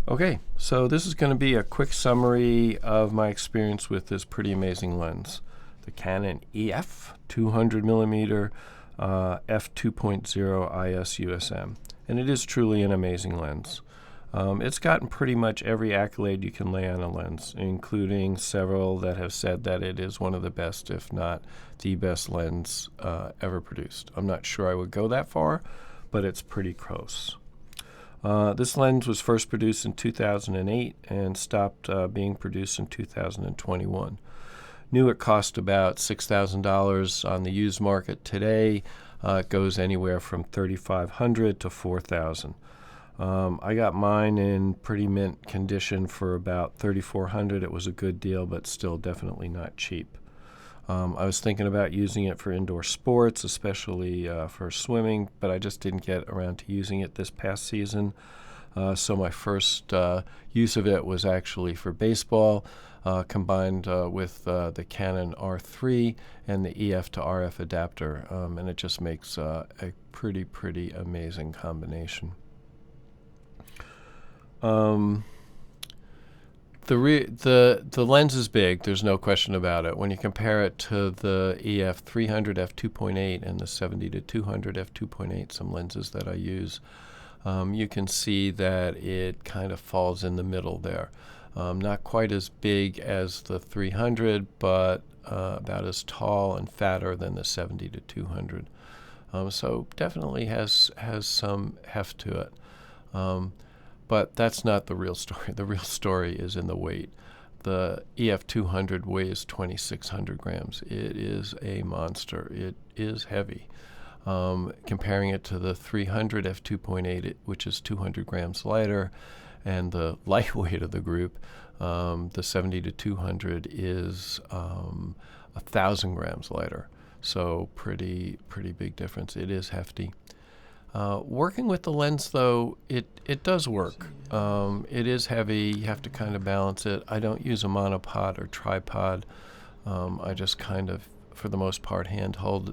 Okay, so this is going to be a quick summary of my experience with this pretty amazing lens, the Canon EF 200mm f2.0 IS USM, and it is truly an amazing lens. It's gotten pretty much every accolade you can lay on a lens, including several that have said that it is one of the best, if not the best lens ever produced. I'm not sure I would go that far, but it's pretty close. This lens was first produced in 2008 and stopped being produced in 2021. New it cost about $6,000 on the used market. Today it goes anywhere from $3,500 to $4,000. I got mine in pretty mint condition for about $3,400. It was a good deal, but still definitely not cheap. I was thinking about using it for indoor sports, especially for swimming, but I just didn't get around to using it this past season. So my first use of it was actually for baseball, combined with the Canon R3 and the EF to RF adapter, and it just makes a pretty amazing combination. The lens is big, there's no question about it. When you compare it to the EF 300 f2.8 and the 70 to 200 f2.8, some lenses that I use, you can see that it kind of falls in the middle there. Not quite as big as the 300, but about as tall and fatter than the 70 to 200. So definitely has some heft to it. But that's not the real story. The real story is in the weight. The EF 200 weighs 2,600 grams. It is a monster. It is heavy. Comparing it to the 300 f2.8, which is 200 grams lighter, and the lightweight of the group, the 70 to 200 is 1,000 grams lighter. So pretty big difference. It is hefty. Working with the lens, though, it does work. It is heavy. You have to kind of balance it. I don't use a monopod or tripod. I just kind of, for the most part, hand hold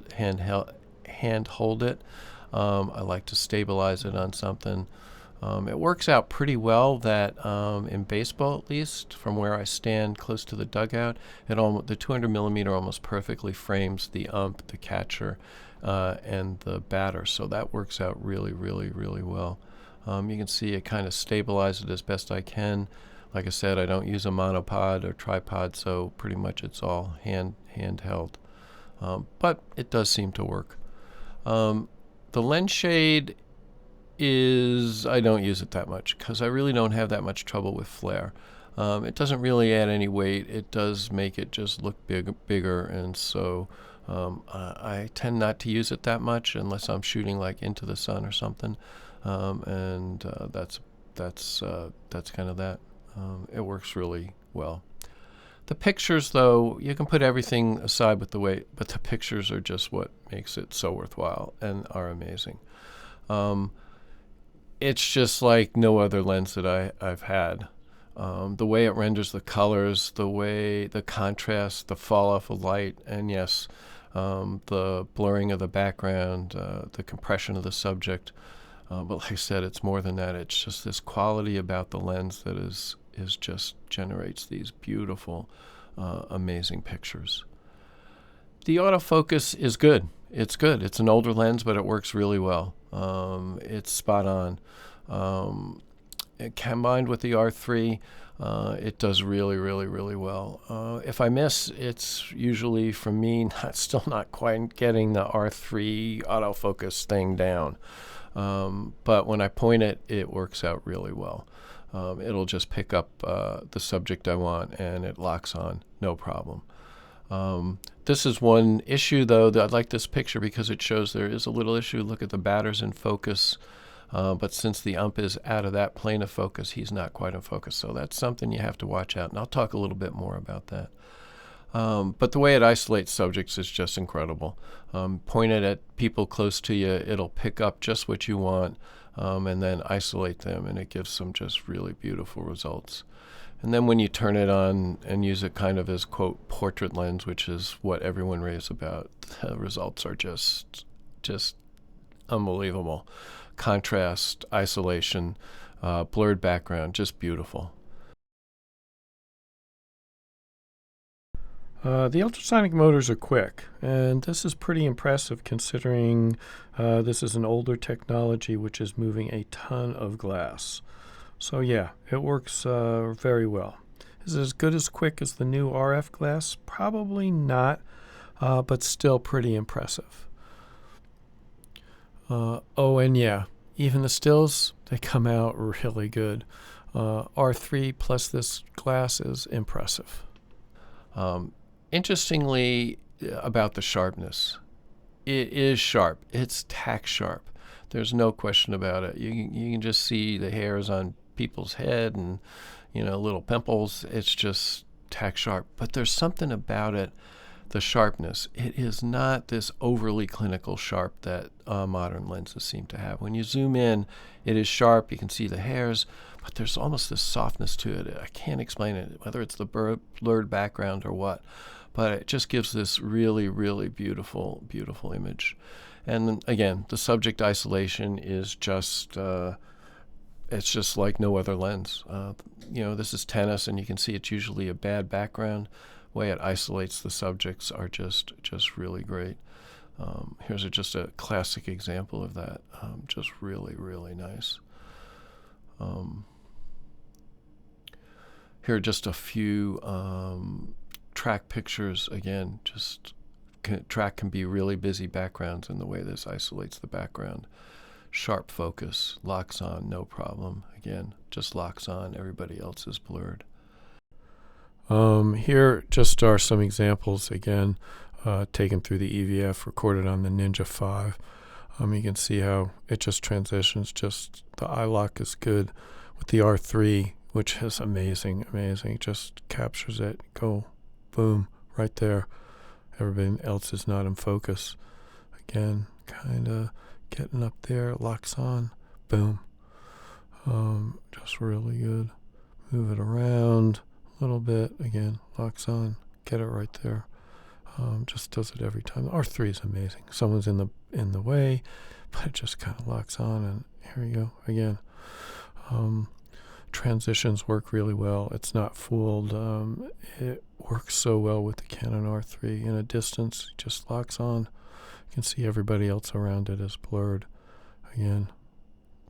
it. I like to stabilize it on something. It works out pretty well that in baseball, at least, from where I stand close to the dugout, the 200mm almost perfectly frames the ump, the catcher, and the batter. So that works out really well. You can see it kind of stabilizes it as best I can. Like I said, I don't use a monopod or tripod, so pretty much it's all handheld. But it does seem to work. The lens shade I don't use it that much because I really don't have that much trouble with flare. It doesn't really add any weight. It does make it just look bigger, and so I tend not to use it that much unless I'm shooting like into the sun or something, and that's kind of that. It works really well. The pictures, though, you can put everything aside with the weight, but the pictures are just what makes it so worthwhile and are amazing. It's just like no other lens that I've had. The way it renders the colors, the contrast, the fall off of light, and yes, the blurring of the background, the compression of the subject. But like I said, it's more than that. It's just this quality about the lens that is just generates these beautiful, amazing pictures. The autofocus is good. It's good. It's an older lens, but it works really well. It's spot on. Combined with the R3, it does really well. If I miss, it's usually from me still not quite getting the R3 autofocus thing down. But when I point it, it works out really well. It'll just pick up the subject I want, and it locks on, no problem. This is one issue, though, that I like this picture because it shows there is a little issue. Look at the batter's in focus, but since the ump is out of that plane of focus, he's not quite in focus. So that's something you have to watch out, and I'll talk a little bit more about that. But the way it isolates subjects is just incredible. Point it at people close to you, it'll pick up just what you want, and then isolate them, and it gives some just really beautiful results. And then when you turn it on and use it kind of as, quote, portrait lens, which is what everyone raves about, the results are just unbelievable. Contrast, isolation, blurred background, just beautiful. The ultrasonic motors are quick, and this is pretty impressive considering this is an older technology which is moving a ton of glass. So yeah, it works very well. Is it as good as quick as the new RF glass? Probably not, but still pretty impressive. Oh, and yeah, even the stills, they come out really good. R3 plus this glass is impressive. Interestingly, about the sharpness, it is sharp. It's tack sharp. There's no question about it. You can just see the hairs on people's head and, you know, little pimples. It's just tack sharp. But there's something about it, the sharpness. It is not this overly clinical sharp that modern lenses seem to have. When you zoom in, it is sharp. You can see the hairs, but there's almost this softness to it. I can't explain it, whether it's the blurred background or what. But it just gives this really, really beautiful, beautiful image. And again, the subject isolation is just, it's just like no other lens. You know, this is tennis, and you can see it's usually a bad background. The way it isolates the subjects are just really great. Here's just a classic example of that. Just really, really nice. Here are just a few track pictures. Again, track can be really busy backgrounds in the way this isolates the background. Sharp focus, locks on, no problem. Again, just locks on, everybody else is blurred. Here just are some examples, again, taken through the EVF, recorded on the Ninja 5. You can see how it just transitions, just the eye lock is good. With the R3, which is amazing, just captures it, go, boom, right there. Everything else is not in focus. Again, kind of getting up there, locks on, boom. Just really good. Move it around a little bit, again, locks on, get it right there. Just does it every time. The R3 is amazing. Someone's in the way, but it just kind of locks on, and here you go again. Transitions work really well. It's not fooled. It works so well with the Canon R3. In a distance, it just locks on. You can see everybody else around it is blurred. Again,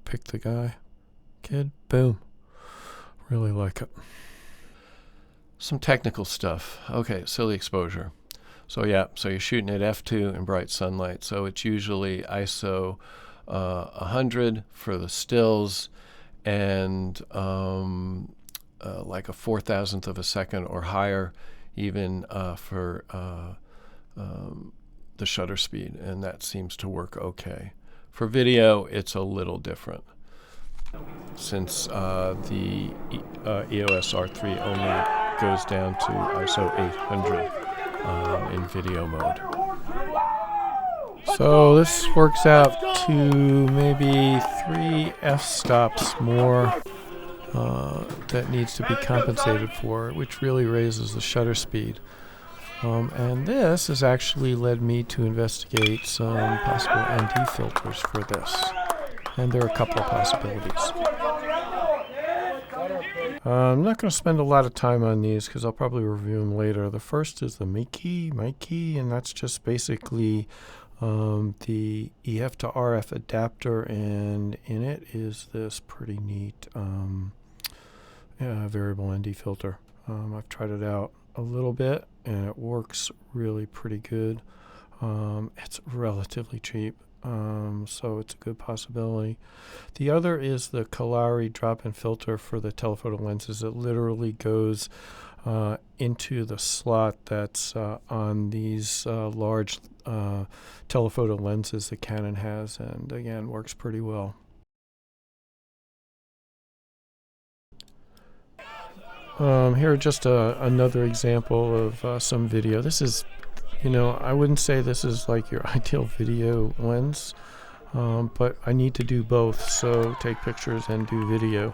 pick the guy, kid, boom. Really like it. Some technical stuff. Okay, so the exposure. So yeah, so you're shooting at f2 in bright sunlight. So it's usually ISO 100 for the stills, and like a 4,000th of a second or higher, even for the shutter speed, and that seems to work okay. For video, it's a little different, since the EOS R3 only goes down to ISO 800 in video mode. So this works out to maybe 3 f-stops more that needs to be compensated for, which really raises the shutter speed. And this has actually led me to investigate some possible ND filters for this. And there are a couple of possibilities. I'm not going to spend a lot of time on these because I'll probably review them later. The first is the Mikey, and that's just basically the EF to RF adapter, and in it is this pretty neat variable ND filter. I've tried it out a little bit, and it works really pretty good. It's relatively cheap, so it's a good possibility. The other is the Kalari drop-in filter for the telephoto lenses. It literally goes into the slot that's on these large telephoto lenses that Canon has, and again, works pretty well. Here just another example of some video. This is, I wouldn't say this is like your ideal video lens, but I need to do both, so take pictures and do video,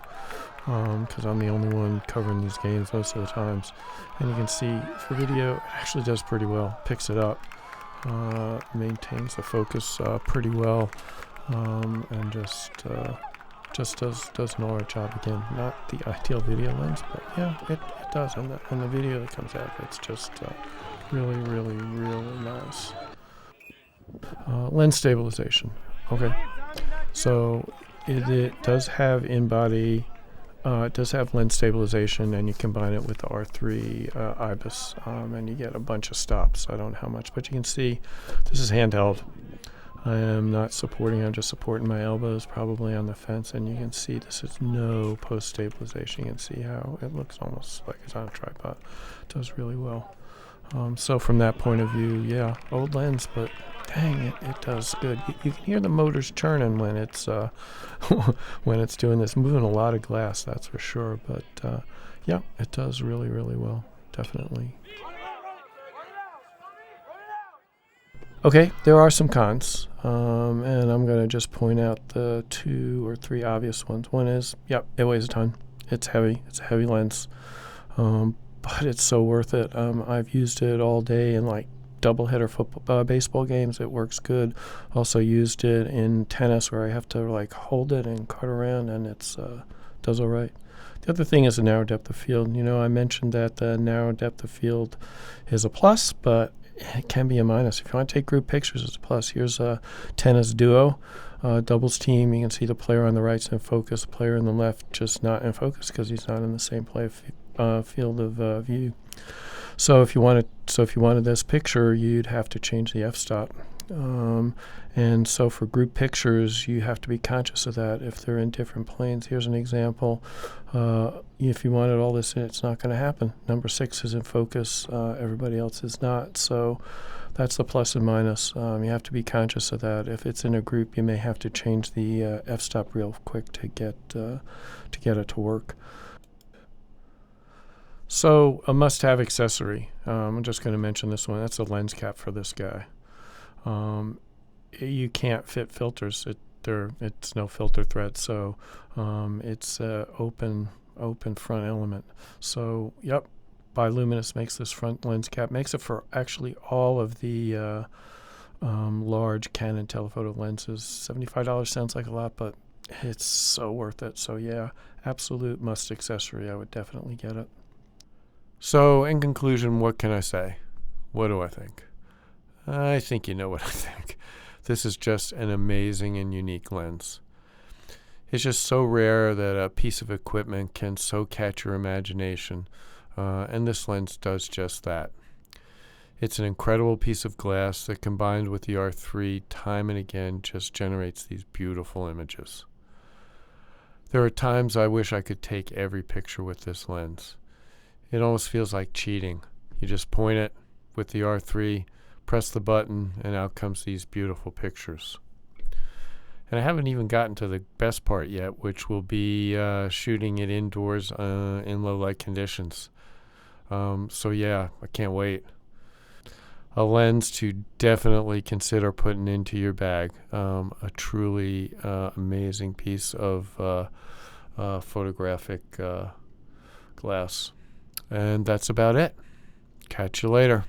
because I'm the only one covering these games most of the times. And you can see for video, it actually does pretty well. Picks it up, maintains the focus pretty well, and just just does an alright job. Again, not the ideal video lens, but yeah, it does. And the video that comes out, it's just really, really, really nice. Lens stabilization. Okay, so it does have in-body. It does have lens stabilization, and you combine it with the R3 IBIS, and you get a bunch of stops. I don't know how much, but you can see this is handheld. I am not supporting, I'm just supporting my elbows probably on the fence, and you can see this is no post stabilization. You can see how it looks almost like it's on a tripod. It does really well. So from that point of view, yeah, old lens, but dang, it does good. You can hear the motors churning when it's when it's doing this, moving a lot of glass, that's for sure. But yeah, it does really, really well, definitely. Okay, there are some cons, and I'm going to just point out the 2 or 3 obvious ones. One is, yep, it weighs a ton. It's heavy. It's a heavy lens, but it's so worth it. I've used it all day in like doubleheader football, baseball games. It works good. Also used it in tennis where I have to like hold it and cut around, and it's does all right. The other thing is the narrow depth of field. You know, I mentioned that the narrow depth of field is a plus, but it can be a minus. If you want to take group pictures, it's a plus. Here's a tennis duo, doubles team. You can see the player on the right's in focus, the player on the left just not in focus because he's not in the same field of view. So if you wanted this picture, you'd have to change the f-stop. And so for group pictures, you have to be conscious of that if they're in different planes. Here's an example. If you wanted all this in, it's not going to happen. Number 6 is in focus. Everybody else is not. So that's the plus and minus. You have to be conscious of that. If it's in a group, you may have to change the f-stop real quick to get it to work. So a must-have accessory. I'm just going to mention this one. That's a lens cap for this guy. You can't fit filters. It's no filter thread, so it's open front element. So yep, Biluminous makes this front lens cap. Makes it for actually all of the large Canon telephoto lenses. $75 sounds like a lot, but it's so worth it. So yeah, absolute must accessory. I would definitely get it. So in conclusion, what can I say? What do I think? I think you know what I think. This is just an amazing and unique lens. It's just so rare that a piece of equipment can so catch your imagination, and this lens does just that. It's an incredible piece of glass that, combined with the R3, time and again just generates these beautiful images. There are times I wish I could take every picture with this lens. It almost feels like cheating. You just point it with the R3, press the button, and out comes these beautiful pictures. And I haven't even gotten to the best part yet, which will be shooting it indoors in low light conditions. So yeah, I can't wait. A lens to definitely consider putting into your bag. A truly amazing piece of photographic glass. And that's about it. Catch you later.